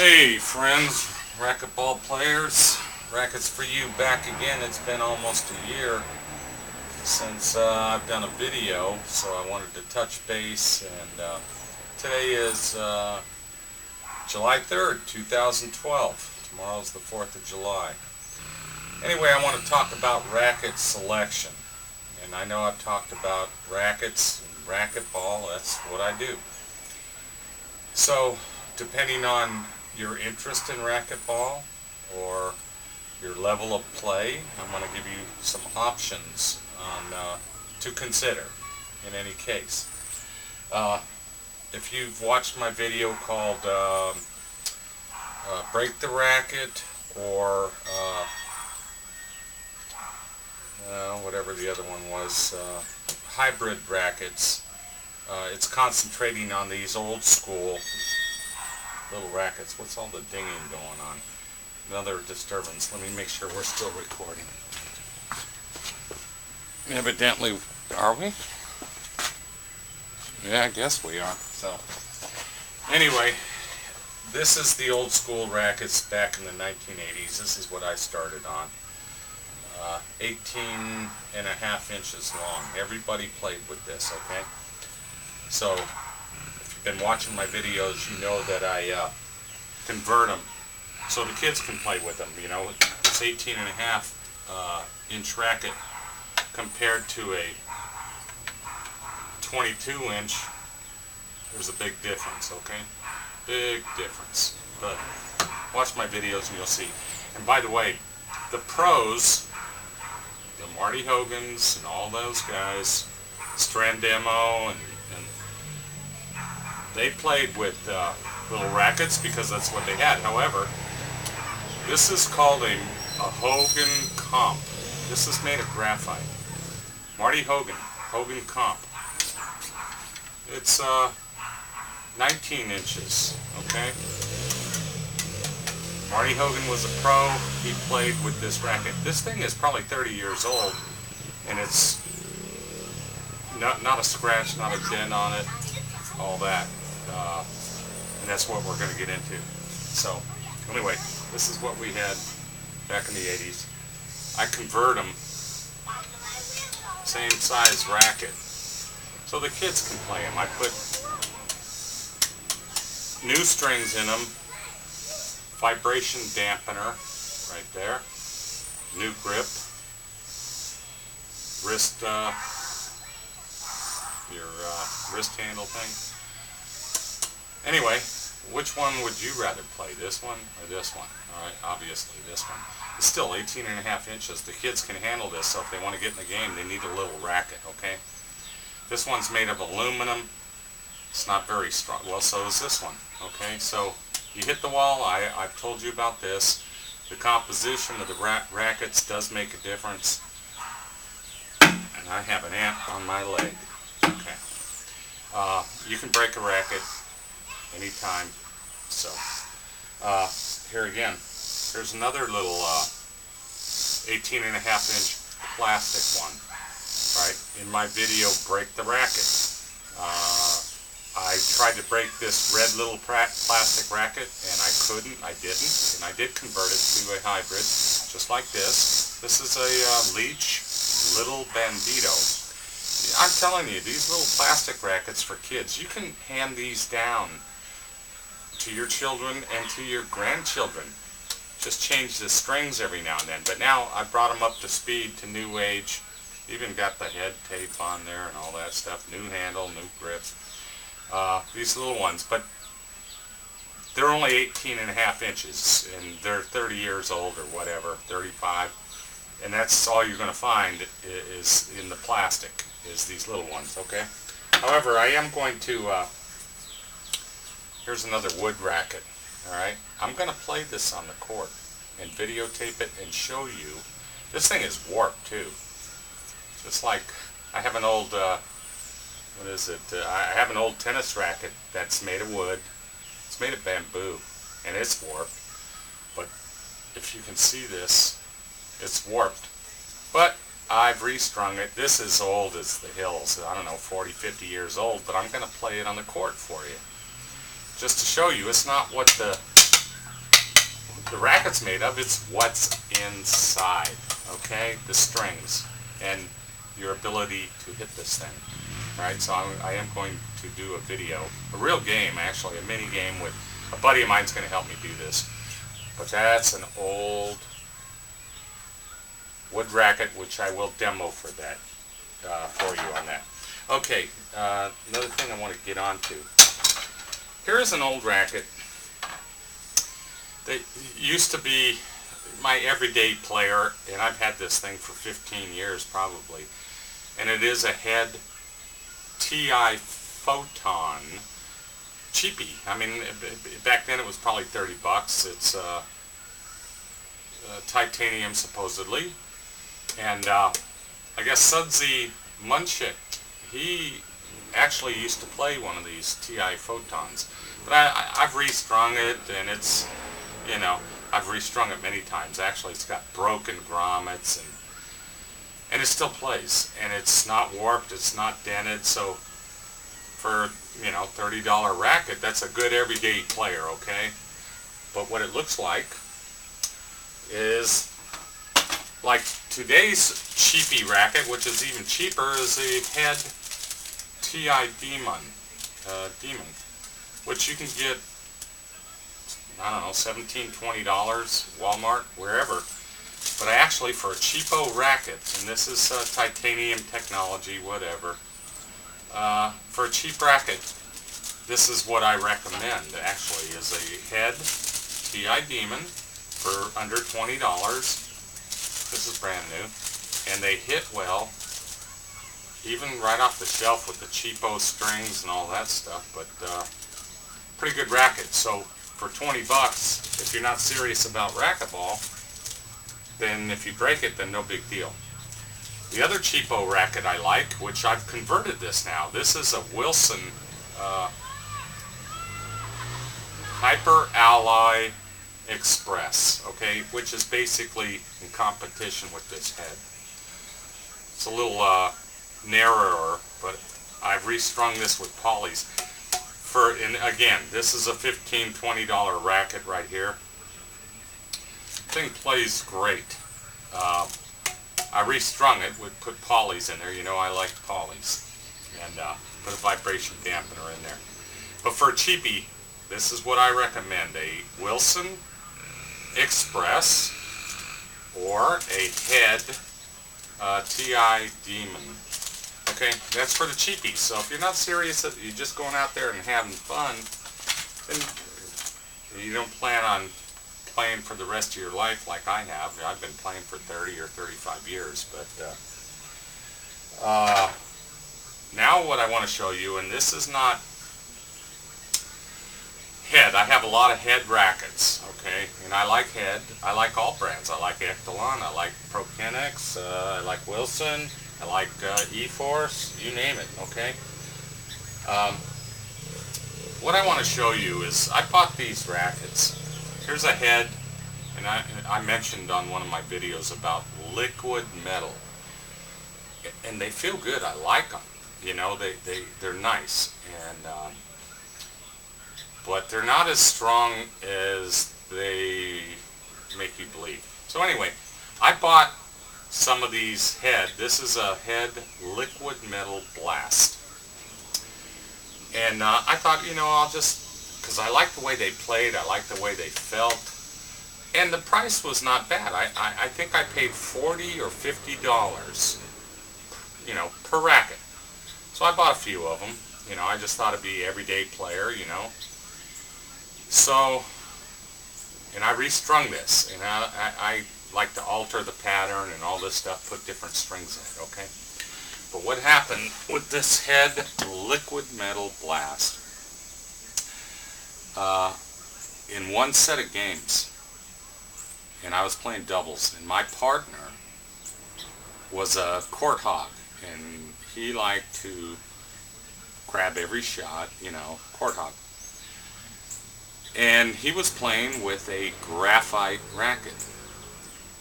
Hey friends, racquetball players, Rackets for You back again. It's been almost a year since I've done a video, so I wanted to touch base, and today is July 3rd, 2012. Tomorrow's the 4th of July. Anyway, I want to talk about racket selection. And I know I've talked about rackets and racquetball. That's what I do. So, depending on your interest in racquetball or your level of play, I'm going to give you some options on to consider in any case. If you've watched my video called Break the Racket or whatever the other one was, hybrid rackets, it's concentrating on these old school little rackets. What's all the dinging going on? Another disturbance. Let me make sure we're still recording. Evidently, are we? Yeah, I guess we are. So, anyway, this is the old school rackets back in the 1980s. This is what I started on. 18.5 inches long. Everybody played with this, okay? So, if you've been watching my videos, you know that I convert them so the kids can play with them. You know, it's 18.5 inch racket compared to a 22 inch. There's a big difference, okay? Big difference. But watch my videos and you'll see. And by the way, the pros, the Marty Hogans and all those guys, Strandemo, and they played with little rackets because that's what they had. However, this is called a Hogan Comp. This is made of graphite. Marty Hogan, Hogan Comp. It's 19 inches, okay? Marty Hogan was a pro. He played with this racket. This thing is probably 30 years old, and it's not a scratch, not a dent on it, all that. And that's what we're going to get into. So, anyway, this is what we had back in the 80s. I convert them, same size racket, so the kids can play them. I put new strings in them, vibration dampener right there, new grip, wrist, your wrist handle thing. Anyway, which one would you rather play, this one or this one? Alright, obviously this one. It's still 18.5 inches. The kids can handle this, so if they want to get in the game, they need a little racket, okay? This one's made of aluminum. It's not very strong. Well, so is this one, okay? So, you hit the wall. I've told you about this. The composition of the rackets does make a difference. And I have an ant on my leg. Okay. You can break a racket anytime. So, here again, there's another little 18.5 inch plastic one. Right? In my video, Break the Racket. I tried to break this red little plastic racket, and I couldn't. I didn't. And I did convert it to a hybrid, just like this. This is a Leech Little Bandito. I'm telling you, these little plastic rackets for kids, you can hand these down to your children and to your grandchildren. Just change the strings every now and then. But now I brought them up to speed, to new age. Even got the head tape on there and all that stuff. New handle, new grips. These little ones. But they're only 18.5 inches. And they're 30 years old or whatever. 35. And that's all you're going to find is in the plastic. Is these little ones, okay? However, I am going to... here's another wood racket. Alright? I'm going to play this on the court and videotape it and show you. This thing is warped too. Just like I have an old, what is it? I have an old tennis racket that's made of wood. It's made of bamboo and it's warped. But if you can see this, it's warped. But I've restrung it. This is old as the hills. I don't know, 40, 50 years old. But I'm going to play it on the court for you. Just to show you, it's not what the the racket's made of, it's what's inside, okay? The strings and your ability to hit this thing, right? So I am going to do a video, a real game actually, a mini game with a buddy of mine's going to help me do this. But that's an old wood racket, which I will demo for that, for you on that. Okay, another thing I want to get onto. Here's an old racket that used to be my everyday player, and I've had this thing for 15 years probably. And it is a head TI Photon cheapie. I mean, back then it was probably 30 bucks. It's titanium supposedly. And I guess Sudsy Munchik, he actually used to play one of these TI Photons. But I've restrung it, and it's, you know, I've restrung it many times. Actually, it's got broken grommets, and it still plays. And it's not warped, it's not dented, so for, you know, $30 racket, that's a good everyday player, okay? But what it looks like is like today's cheapie racket, which is even cheaper, is a head TI Demon, which you can get, I don't know, $17, $20, Walmart, wherever. But actually, for a cheapo racket, and this is titanium technology, whatever, for a cheap racket, this is what I recommend, actually, is a head TI Demon for under $20. This is brand new, and they hit well, even right off the shelf with the cheapo strings and all that stuff, but pretty good racket. So for 20 bucks, if you're not serious about racquetball, then if you break it, then no big deal. The other cheapo racket I like, which I've converted this now, this is a Wilson Hyper Alloy Express, okay, which is basically in competition with this head. It's a little narrower, but I've restrung this with polys. And again, this is a $15, $20 racket right here. Thing plays great. I restrung it, would put polys in there. You know I like polys, and put a vibration dampener in there. But for a cheapie, this is what I recommend: a Wilson Express or a head TI Demon. Okay, that's for the cheapies. So if you're not serious, you're just going out there and having fun, then you don't plan on playing for the rest of your life like I have. I've been playing for 30 or 35 years. But now what I want to show you, and this is not head. I have a lot of head rackets, okay? And I like head. I like all brands. I like Echelon. I like Prokinetics. I like Wilson. I like E-Force. You name it, okay? What I want to show you is I bought these rackets. Here's a head, and I mentioned on one of my videos about liquid metal. And they feel good. I like them. You know, they're nice. And but they're not as strong as they make you believe. So anyway, I bought some of these head. This is a head liquid metal blast. And I thought, you know, I'll just, because I like the way they played, I like the way they felt, and the price was not bad. I think I paid $40 or $50, you know, per racket. So I bought a few of them. You know, I just thought it'd be everyday player, you know. So, and I restrung this, and I like to alter the pattern and all this stuff, put different strings in it, okay? But what happened with this head liquid metal blast, in one set of games, and I was playing doubles, and my partner was a court hog, and he liked to grab every shot, you know, court hog. And he was playing with a graphite racket.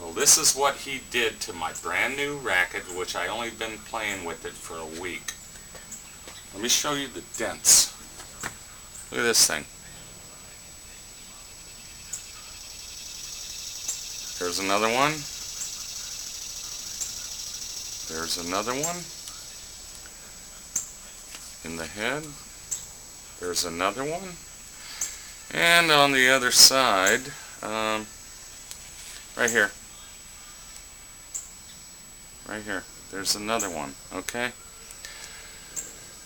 Well, this is what he did to my brand new racket, which I only been playing with it for a week. Let me show you the dents. Look at this thing. There's another one. There's another one. In the head. There's another one. And on the other side, right here. Right here. There's another one. Okay.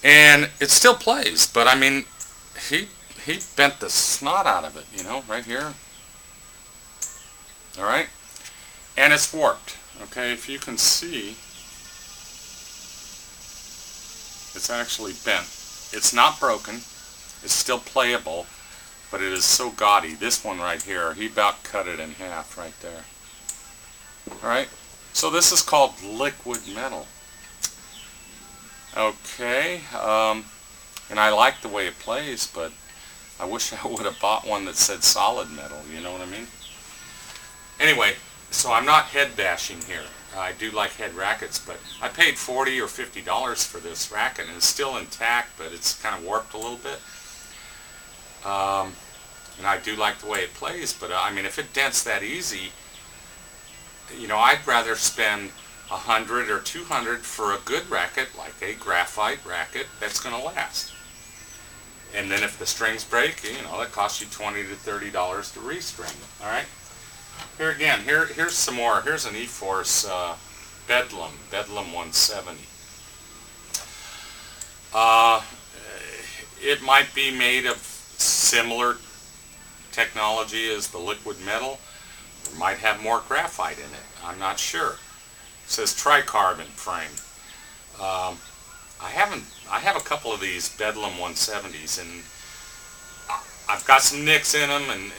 And it still plays, but I mean, he bent the snot out of it, you know, right here. All right. And it's warped. Okay, if you can see, it's actually bent. It's not broken. It's still playable, but it is so gaudy. This one right here, he about cut it in half right there. All right. So this is called liquid metal. Okay, and I like the way it plays, but I wish I would have bought one that said solid metal, you know what I mean? Anyway, so I'm not head bashing here. I do like head rackets, but I paid $40 or $50 for this racket, and it's still intact, but it's kind of warped a little bit. And I do like the way it plays, but I mean, if it dents that easy, you know, I'd rather spend $100 or $200 for a good racket, like a graphite racket that's going to last. And then if the strings break, you know, that costs you $20 to $30 to restring. All right. Here again, here's some more. Here's an E-Force Bedlam 170. It might be made of similar technology as the liquid metal. It might have more graphite in it. I'm not sure. It says tricarbon frame. I have a couple of these Bedlam 170s, and I've got some nicks in them,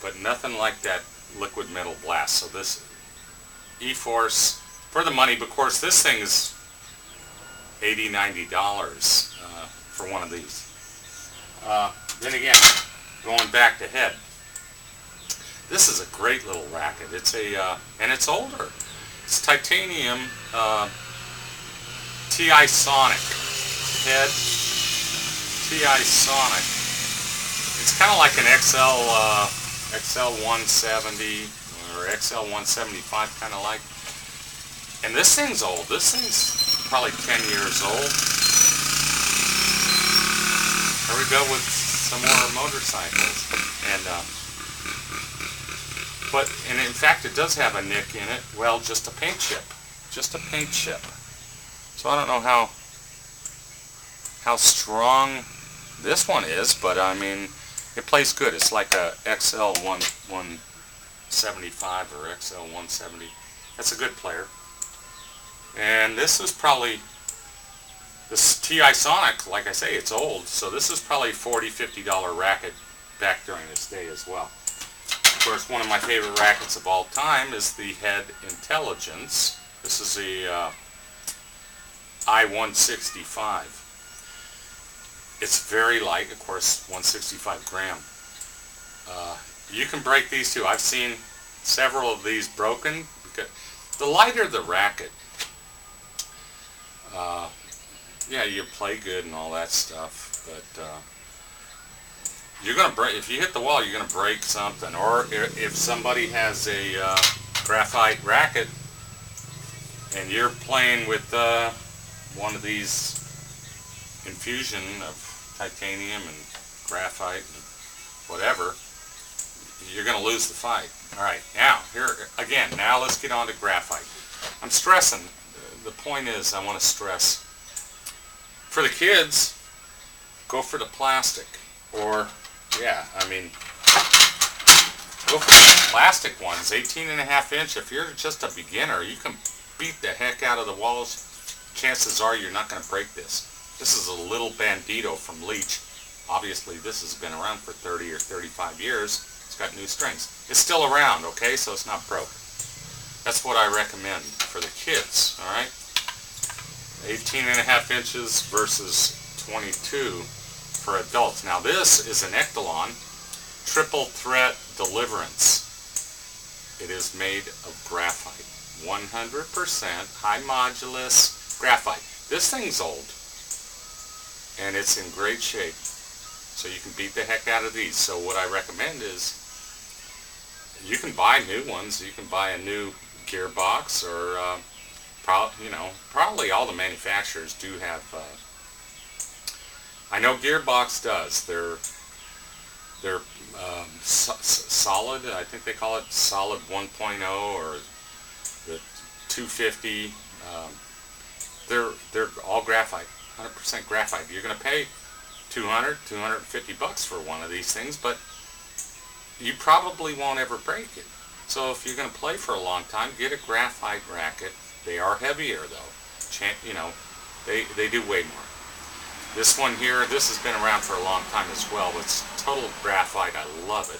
but nothing like that liquid metal blast. So this E-Force, for the money, but of course this thing is $80, $90 for one of these. Then again, going back to head, this is a great little racket. It's and it's older. It's titanium TI Sonic head. TI Sonic. It's kind of like an XL 170 or XL 175, kind of like. And this thing's old. This thing's probably 10 years old. Here we go with some more motorcycles. And in fact, it does have a nick in it. Well, just a paint chip. Just a paint chip. So I don't know how strong this one is, but I mean, it plays good. It's like a XL 175 or XL 170. That's a good player. And this is probably, this TI Sonic, like I say, it's old, so this is probably $40, $50 racket back during its day as well. Of course, one of my favorite rackets of all time is the Head Intelligence. This is the I-165. It's very light, of course, 165 gram. You can break these too. I've seen several of these broken. Because the lighter the racket, yeah, you play good and all that stuff, but you're gonna break. If you hit the wall, you're gonna break something. Or if somebody has a graphite racket and you're playing with one of these infusion of titanium and graphite and whatever, you're going to lose the fight. All right, now here again. Now let's get on to graphite. I'm stressing. The point is, I want to stress for the kids, go for the plastic, or yeah, I mean, go for the plastic ones. 18.5 inch. If you're just a beginner, you can beat the heck out of the walls. Chances are you're not going to break this. This is a little Bandito from Leech. Obviously, this has been around for 30 or 35 years. It's got new strings. It's still around, okay, so it's not broke. That's what I recommend for the kids, all right? 18.5 inches versus 22 for adults. Now, this is an Echelon triple threat Deliverance. It is made of graphite. 100% high modulus graphite. This thing's old, and it's in great shape, so you can beat the heck out of these. So what I recommend is you can buy new ones. You can buy a new gearbox, or probably all the manufacturers do have. I know Gearbox does. They're solid. I think they call it solid 1.0 or the 250. They're all graphite, 100% graphite. You're going to pay $250 for one of these things, but you probably won't ever break it. So if you're going to play for a long time, get a graphite racket. They are heavier though. They do weigh more. This one here, this has been around for a long time as well. It's total graphite. I love it.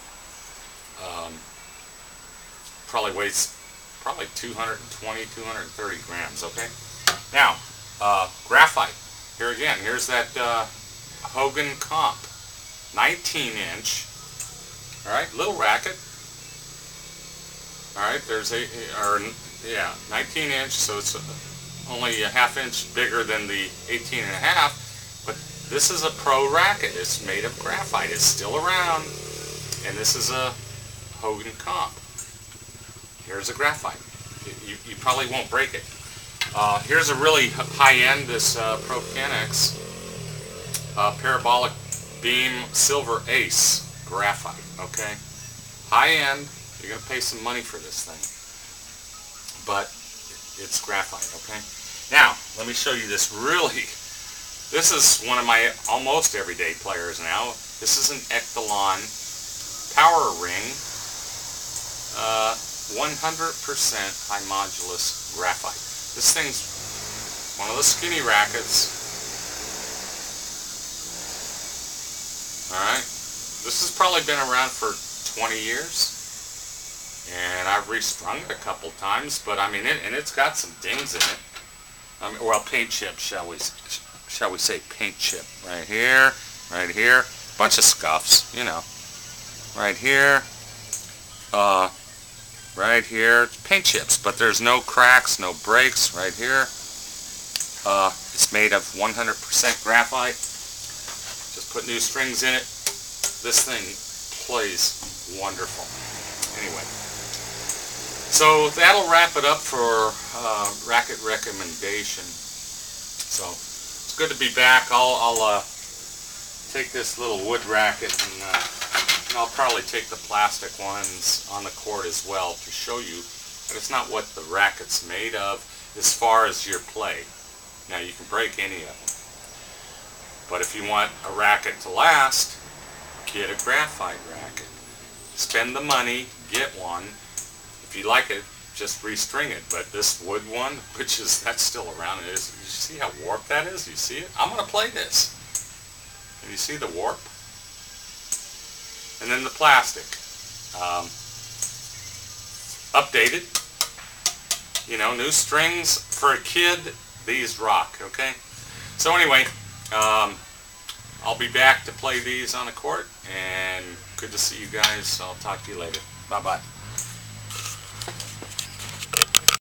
Probably weighs 220, 230 grams. Okay. Now, graphite. Here again. Here's that Hogan Comp, 19-inch. All right, little racket. All right, there's 19-inch, so it's only a half-inch bigger than the 18.5. But this is a pro racket. It's made of graphite. It's still around, and this is a Hogan Comp. Here's a graphite. You probably won't break it. Here's a really high-end, this Pro Canex parabolic beam silver ace graphite. Okay, high-end. You're going to pay some money for this thing, but it's graphite. Okay. Now let me show you this. This is one of my almost everyday players now. This is an Echelon power ring, 100% high modulus graphite. This thing's one of the skinny rackets. Alright, this has probably been around for 20 years, and I've restrung it a couple times, but I mean, it's got some dings in it. Well, paint chip, shall we say paint chip. Right here, bunch of scuffs, you know. Right here, paint chips, but there's no cracks, no breaks. Right here, it's made of 100% graphite. Just put new strings in it. This thing plays wonderful. Anyway, so that'll wrap it up for racket recommendation. So it's good to be back. I'll take this little wood racket, and I'll probably take the plastic ones on the court as well to show you that it's not what the racket's made of as far as your play. Now you can break any of them, but if you want a racket to last, get a graphite racket. Spend the money, get one. If you like it, just restring it. But this wood one, that's still around, you see how warped that is? You see it? I'm going to play this. And you see the warp? And then the plastic. Updated. You know, new strings for a kid. These rock, okay? So anyway, I'll be back to play these on the court, and good to see you guys. I'll talk to you later. Bye-bye.